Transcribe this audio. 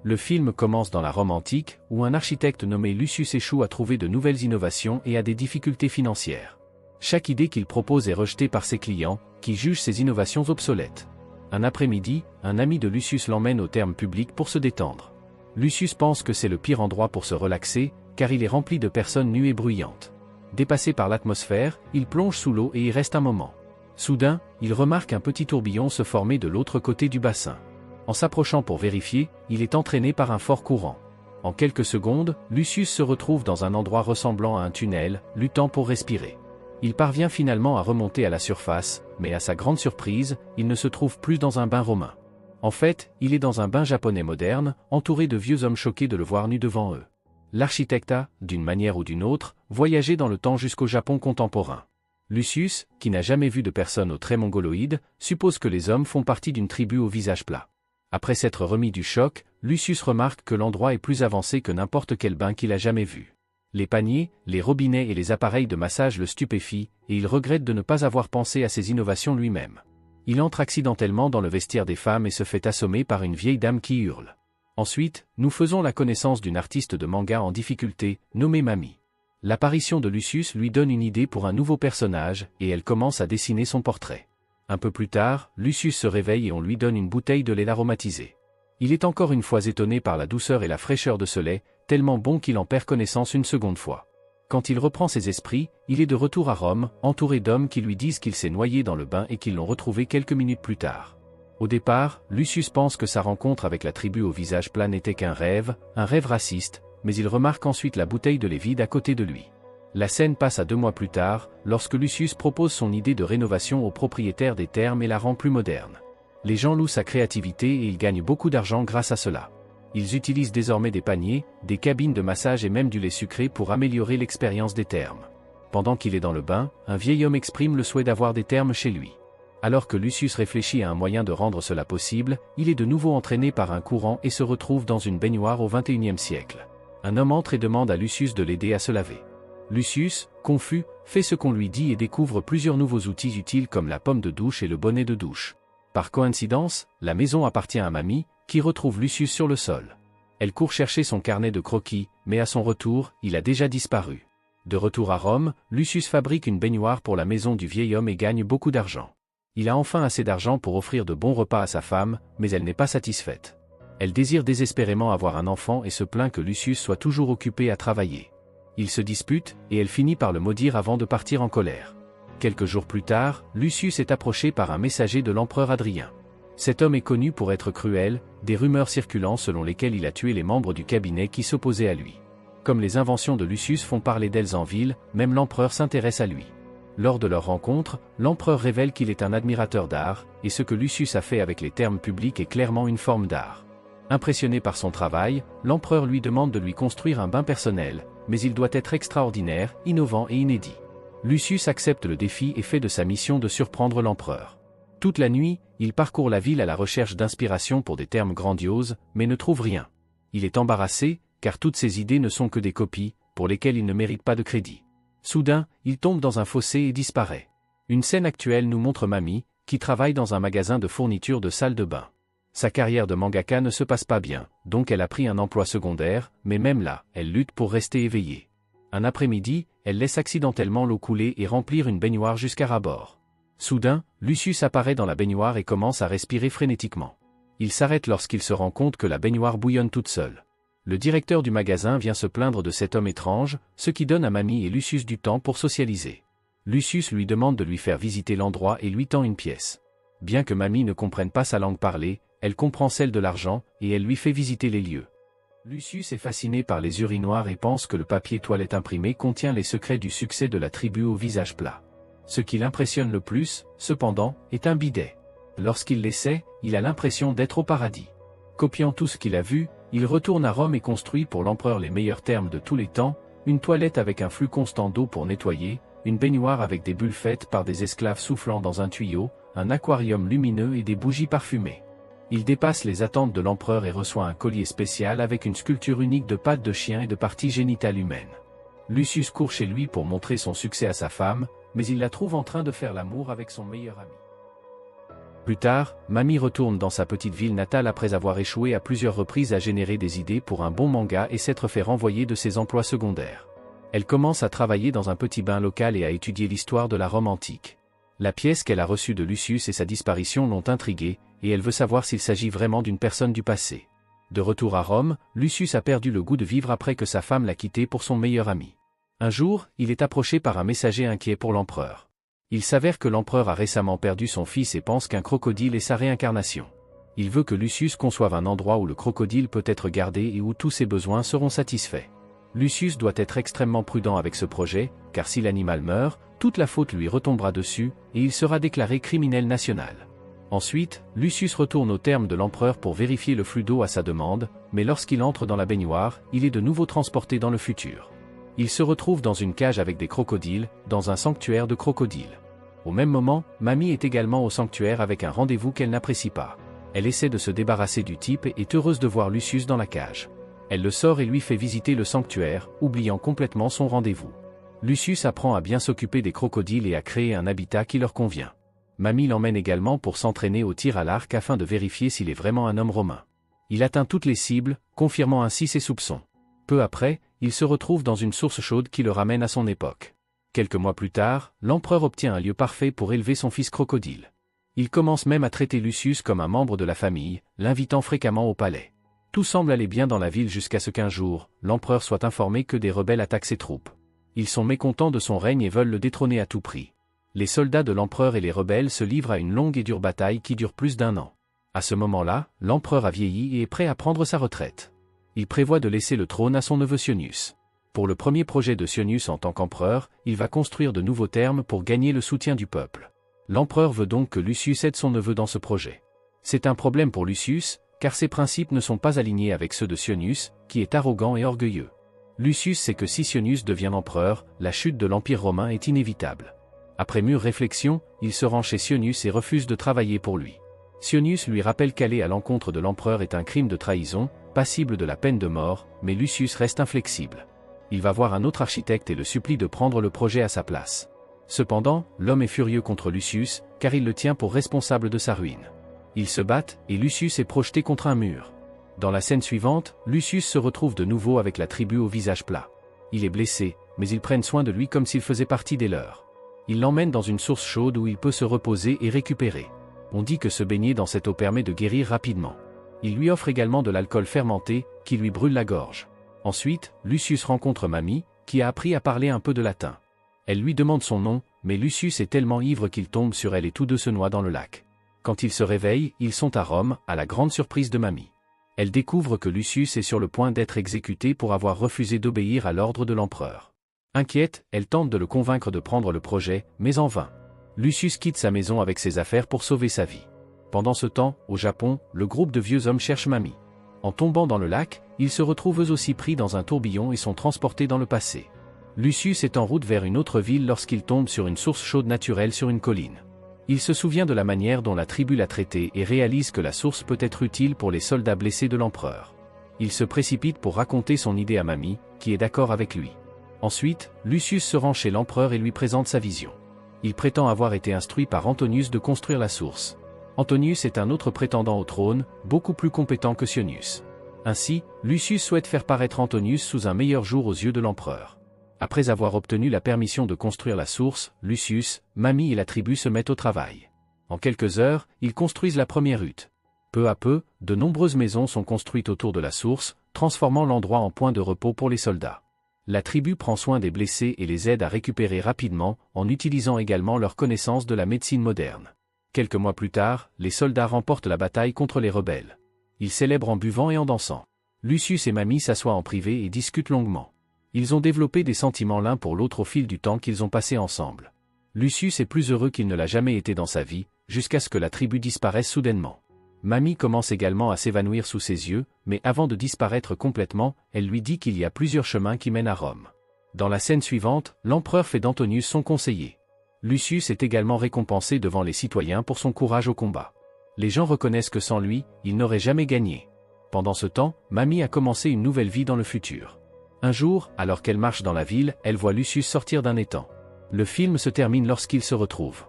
Le film commence dans la Rome antique, où un architecte nommé Lucius échoue à trouver de nouvelles innovations et a des difficultés financières. Chaque idée qu'il propose est rejetée par ses clients, qui jugent ses innovations obsolètes. Un après-midi, un ami de Lucius l'emmène au therme public pour se détendre. Lucius pense que c'est le pire endroit pour se relaxer, car il est rempli de personnes nues et bruyantes. Dépassé par l'atmosphère, il plonge sous l'eau et y reste un moment. Soudain, il remarque un petit tourbillon se former de l'autre côté du bassin. En s'approchant pour vérifier, il est entraîné par un fort courant. En quelques secondes, Lucius se retrouve dans un endroit ressemblant à un tunnel, luttant pour respirer. Il parvient finalement à remonter à la surface, mais à sa grande surprise, il ne se trouve plus dans un bain romain. En fait, il est dans un bain japonais moderne, entouré de vieux hommes choqués de le voir nu devant eux. L'architecte a, d'une manière ou d'une autre, voyagé dans le temps jusqu'au Japon contemporain. Lucius, qui n'a jamais vu de personne aux traits mongoloïdes, suppose que les hommes font partie d'une tribu au visage plat. Après s'être remis du choc, Lucius remarque que l'endroit est plus avancé que n'importe quel bain qu'il a jamais vu. Les paniers, les robinets et les appareils de massage le stupéfient, et il regrette de ne pas avoir pensé à ces innovations lui-même. Il entre accidentellement dans le vestiaire des femmes et se fait assommer par une vieille dame qui hurle. Ensuite, nous faisons la connaissance d'une artiste de manga en difficulté, nommée Mami. L'apparition de Lucius lui donne une idée pour un nouveau personnage, et elle commence à dessiner son portrait. Un peu plus tard, Lucius se réveille et on lui donne une bouteille de lait aromatisé. Il est encore une fois étonné par la douceur et la fraîcheur de ce lait, tellement bon qu'il en perd connaissance une seconde fois. Quand il reprend ses esprits, il est de retour à Rome, entouré d'hommes qui lui disent qu'il s'est noyé dans le bain et qu'ils l'ont retrouvé quelques minutes plus tard. Au départ, Lucius pense que sa rencontre avec la tribu au visage plat n'était qu'un rêve raciste, mais il remarque ensuite la bouteille de lait vide à côté de lui. La scène passe à 2 mois plus tard, lorsque Lucius propose son idée de rénovation au propriétaire des thermes et la rend plus moderne. Les gens louent sa créativité et il gagne beaucoup d'argent grâce à cela. Ils utilisent désormais des paniers, des cabines de massage et même du lait sucré pour améliorer l'expérience des thermes. Pendant qu'il est dans le bain, un vieil homme exprime le souhait d'avoir des thermes chez lui. Alors que Lucius réfléchit à un moyen de rendre cela possible, il est de nouveau entraîné par un courant et se retrouve dans une baignoire au XXIe siècle. Un homme entre et demande à Lucius de l'aider à se laver. Lucius, confus, fait ce qu'on lui dit et découvre plusieurs nouveaux outils utiles comme la pomme de douche et le bonnet de douche. Par coïncidence, la maison appartient à Mami, qui retrouve Lucius sur le sol. Elle court chercher son carnet de croquis, mais à son retour, il a déjà disparu. De retour à Rome, Lucius fabrique une baignoire pour la maison du vieil homme et gagne beaucoup d'argent. Il a enfin assez d'argent pour offrir de bons repas à sa femme, mais elle n'est pas satisfaite. Elle désire désespérément avoir un enfant et se plaint que Lucius soit toujours occupé à travailler. Ils se disputent, et elle finit par le maudire avant de partir en colère. Quelques jours plus tard, Lucius est approché par un messager de l'empereur Adrien. Cet homme est connu pour être cruel, des rumeurs circulant selon lesquelles il a tué les membres du cabinet qui s'opposaient à lui. Comme les inventions de Lucius font parler d'elles en ville, même l'empereur s'intéresse à lui. Lors de leur rencontre, l'empereur révèle qu'il est un admirateur d'art, et ce que Lucius a fait avec les thermes publics est clairement une forme d'art. Impressionné par son travail, l'empereur lui demande de lui construire un bain personnel, mais il doit être extraordinaire, innovant et inédit. Lucius accepte le défi et fait de sa mission de surprendre l'empereur. Toute la nuit, il parcourt la ville à la recherche d'inspiration pour des termes grandioses, mais ne trouve rien. Il est embarrassé, car toutes ses idées ne sont que des copies, pour lesquelles il ne mérite pas de crédit. Soudain, il tombe dans un fossé et disparaît. Une scène actuelle nous montre Mami, qui travaille dans un magasin de fourniture de salle de bain. Sa carrière de mangaka ne se passe pas bien, donc elle a pris un emploi secondaire, mais même là, elle lutte pour rester éveillée. Un après-midi, elle laisse accidentellement l'eau couler et remplir une baignoire jusqu'à ras-bord. Soudain, Lucius apparaît dans la baignoire et commence à respirer frénétiquement. Il s'arrête lorsqu'il se rend compte que la baignoire bouillonne toute seule. Le directeur du magasin vient se plaindre de cet homme étrange, ce qui donne à Mami et Lucius du temps pour socialiser. Lucius lui demande de lui faire visiter l'endroit et lui tend une pièce. Bien que Mami ne comprenne pas sa langue parlée, elle comprend celle de l'argent, et elle lui fait visiter les lieux. Lucius est fasciné par les urinoirs et pense que le papier toilette imprimé contient les secrets du succès de la tribu au visage plat. Ce qui l'impressionne le plus, cependant, est un bidet. Lorsqu'il l'essaie, il a l'impression d'être au paradis. Copiant tout ce qu'il a vu, il retourne à Rome et construit pour l'empereur les meilleurs termes de tous les temps, une toilette avec un flux constant d'eau pour nettoyer, une baignoire avec des bulles faites par des esclaves soufflant dans un tuyau, un aquarium lumineux et des bougies parfumées. Il dépasse les attentes de l'empereur et reçoit un collier spécial avec une sculpture unique de pattes de chien et de parties génitales humaines. Lucius court chez lui pour montrer son succès à sa femme, mais il la trouve en train de faire l'amour avec son meilleur ami. Plus tard, Mamie retourne dans sa petite ville natale après avoir échoué à plusieurs reprises à générer des idées pour un bon manga et s'être fait renvoyer de ses emplois secondaires. Elle commence à travailler dans un petit bain local et à étudier l'histoire de la Rome antique. La pièce qu'elle a reçue de Lucius et sa disparition l'ont intriguée, et elle veut savoir s'il s'agit vraiment d'une personne du passé. De retour à Rome, Lucius a perdu le goût de vivre après que sa femme l'a quitté pour son meilleur ami. Un jour, il est approché par un messager inquiet pour l'empereur. Il s'avère que l'empereur a récemment perdu son fils et pense qu'un crocodile est sa réincarnation. Il veut que Lucius conçoive un endroit où le crocodile peut être gardé et où tous ses besoins seront satisfaits. Lucius doit être extrêmement prudent avec ce projet, car si l'animal meurt, toute la faute lui retombera dessus, et il sera déclaré criminel national. Ensuite, Lucius retourne au terme de l'empereur pour vérifier le flux d'eau à sa demande, mais lorsqu'il entre dans la baignoire, il est de nouveau transporté dans le futur. Il se retrouve dans une cage avec des crocodiles, dans un sanctuaire de crocodiles. Au même moment, Mamie est également au sanctuaire avec un rendez-vous qu'elle n'apprécie pas. Elle essaie de se débarrasser du type et est heureuse de voir Lucius dans la cage. Elle le sort et lui fait visiter le sanctuaire, oubliant complètement son rendez-vous. Lucius apprend à bien s'occuper des crocodiles et à créer un habitat qui leur convient. Mamie l'emmène également pour s'entraîner au tir à l'arc afin de vérifier s'il est vraiment un homme romain. Il atteint toutes les cibles, confirmant ainsi ses soupçons. Peu après, il se retrouve dans une source chaude qui le ramène à son époque. Quelques mois plus tard, l'empereur obtient un lieu parfait pour élever son fils crocodile. Il commence même à traiter Lucius comme un membre de la famille, l'invitant fréquemment au palais. Tout semble aller bien dans la ville jusqu'à ce qu'un jour, l'empereur soit informé que des rebelles attaquent ses troupes. Ils sont mécontents de son règne et veulent le détrôner à tout prix. Les soldats de l'empereur et les rebelles se livrent à une longue et dure bataille qui dure plus d'1 an. À ce moment-là, l'empereur a vieilli et est prêt à prendre sa retraite. Il prévoit de laisser le trône à son neveu Sionius. Pour le premier projet de Sionius en tant qu'empereur, il va construire de nouveaux thermes pour gagner le soutien du peuple. L'empereur veut donc que Lucius aide son neveu dans ce projet. C'est un problème pour Lucius, car ses principes ne sont pas alignés avec ceux de Sionius, qui est arrogant et orgueilleux. Lucius sait que si Sionius devient empereur, la chute de l'Empire romain est inévitable. Après mûre réflexion, il se rend chez Sionius et refuse de travailler pour lui. Sionius lui rappelle qu'aller à l'encontre de l'empereur est un crime de trahison, passible de la peine de mort, mais Lucius reste inflexible. Il va voir un autre architecte et le supplie de prendre le projet à sa place. Cependant, l'homme est furieux contre Lucius, car il le tient pour responsable de sa ruine. Ils se battent, et Lucius est projeté contre un mur. Dans la scène suivante, Lucius se retrouve de nouveau avec la tribu au visage plat. Il est blessé, mais ils prennent soin de lui comme s'il faisait partie des leurs. Ils l'emmènent dans une source chaude où il peut se reposer et récupérer. On dit que se baigner dans cette eau permet de guérir rapidement. Il lui offre également de l'alcool fermenté, qui lui brûle la gorge. Ensuite, Lucius rencontre Mamie, qui a appris à parler un peu de latin. Elle lui demande son nom, mais Lucius est tellement ivre qu'il tombe sur elle et tous deux se noient dans le lac. Quand ils se réveillent, ils sont à Rome, à la grande surprise de Mamie. Elle découvre que Lucius est sur le point d'être exécuté pour avoir refusé d'obéir à l'ordre de l'empereur. Inquiète, elle tente de le convaincre de prendre le projet, mais en vain. Lucius quitte sa maison avec ses affaires pour sauver sa vie. Pendant ce temps, au Japon, le groupe de vieux hommes cherche Mamie. En tombant dans le lac, ils se retrouvent eux aussi pris dans un tourbillon et sont transportés dans le passé. Lucius est en route vers une autre ville lorsqu'il tombe sur une source chaude naturelle sur une colline. Il se souvient de la manière dont la tribu l'a traité et réalise que la source peut être utile pour les soldats blessés de l'empereur. Il se précipite pour raconter son idée à Mamie, qui est d'accord avec lui. Ensuite, Lucius se rend chez l'empereur et lui présente sa vision. Il prétend avoir été instruit par Antonius de construire la source. Antonius est un autre prétendant au trône, beaucoup plus compétent que Sionius. Ainsi, Lucius souhaite faire paraître Antonius sous un meilleur jour aux yeux de l'empereur. Après avoir obtenu la permission de construire la source, Lucius, Mamie et la tribu se mettent au travail. En quelques heures, ils construisent la première hutte. Peu à peu, de nombreuses maisons sont construites autour de la source, transformant l'endroit en point de repos pour les soldats. La tribu prend soin des blessés et les aide à récupérer rapidement, en utilisant également leur connaissance de la médecine moderne. Quelques mois plus tard, les soldats remportent la bataille contre les rebelles. Ils célèbrent en buvant et en dansant. Lucius et Mamie s'assoient en privé et discutent longuement. Ils ont développé des sentiments l'un pour l'autre au fil du temps qu'ils ont passé ensemble. Lucius est plus heureux qu'il ne l'a jamais été dans sa vie, jusqu'à ce que la tribu disparaisse soudainement. Mamie commence également à s'évanouir sous ses yeux, mais avant de disparaître complètement, elle lui dit qu'il y a plusieurs chemins qui mènent à Rome. Dans la scène suivante, l'empereur fait d'Antonius son conseiller. Lucius est également récompensé devant les citoyens pour son courage au combat. Les gens reconnaissent que sans lui, il n'aurait jamais gagné. Pendant ce temps, Mamie a commencé une nouvelle vie dans le futur. Un jour, alors qu'elle marche dans la ville, elle voit Lucius sortir d'un étang. Le film se termine lorsqu'ils se retrouvent.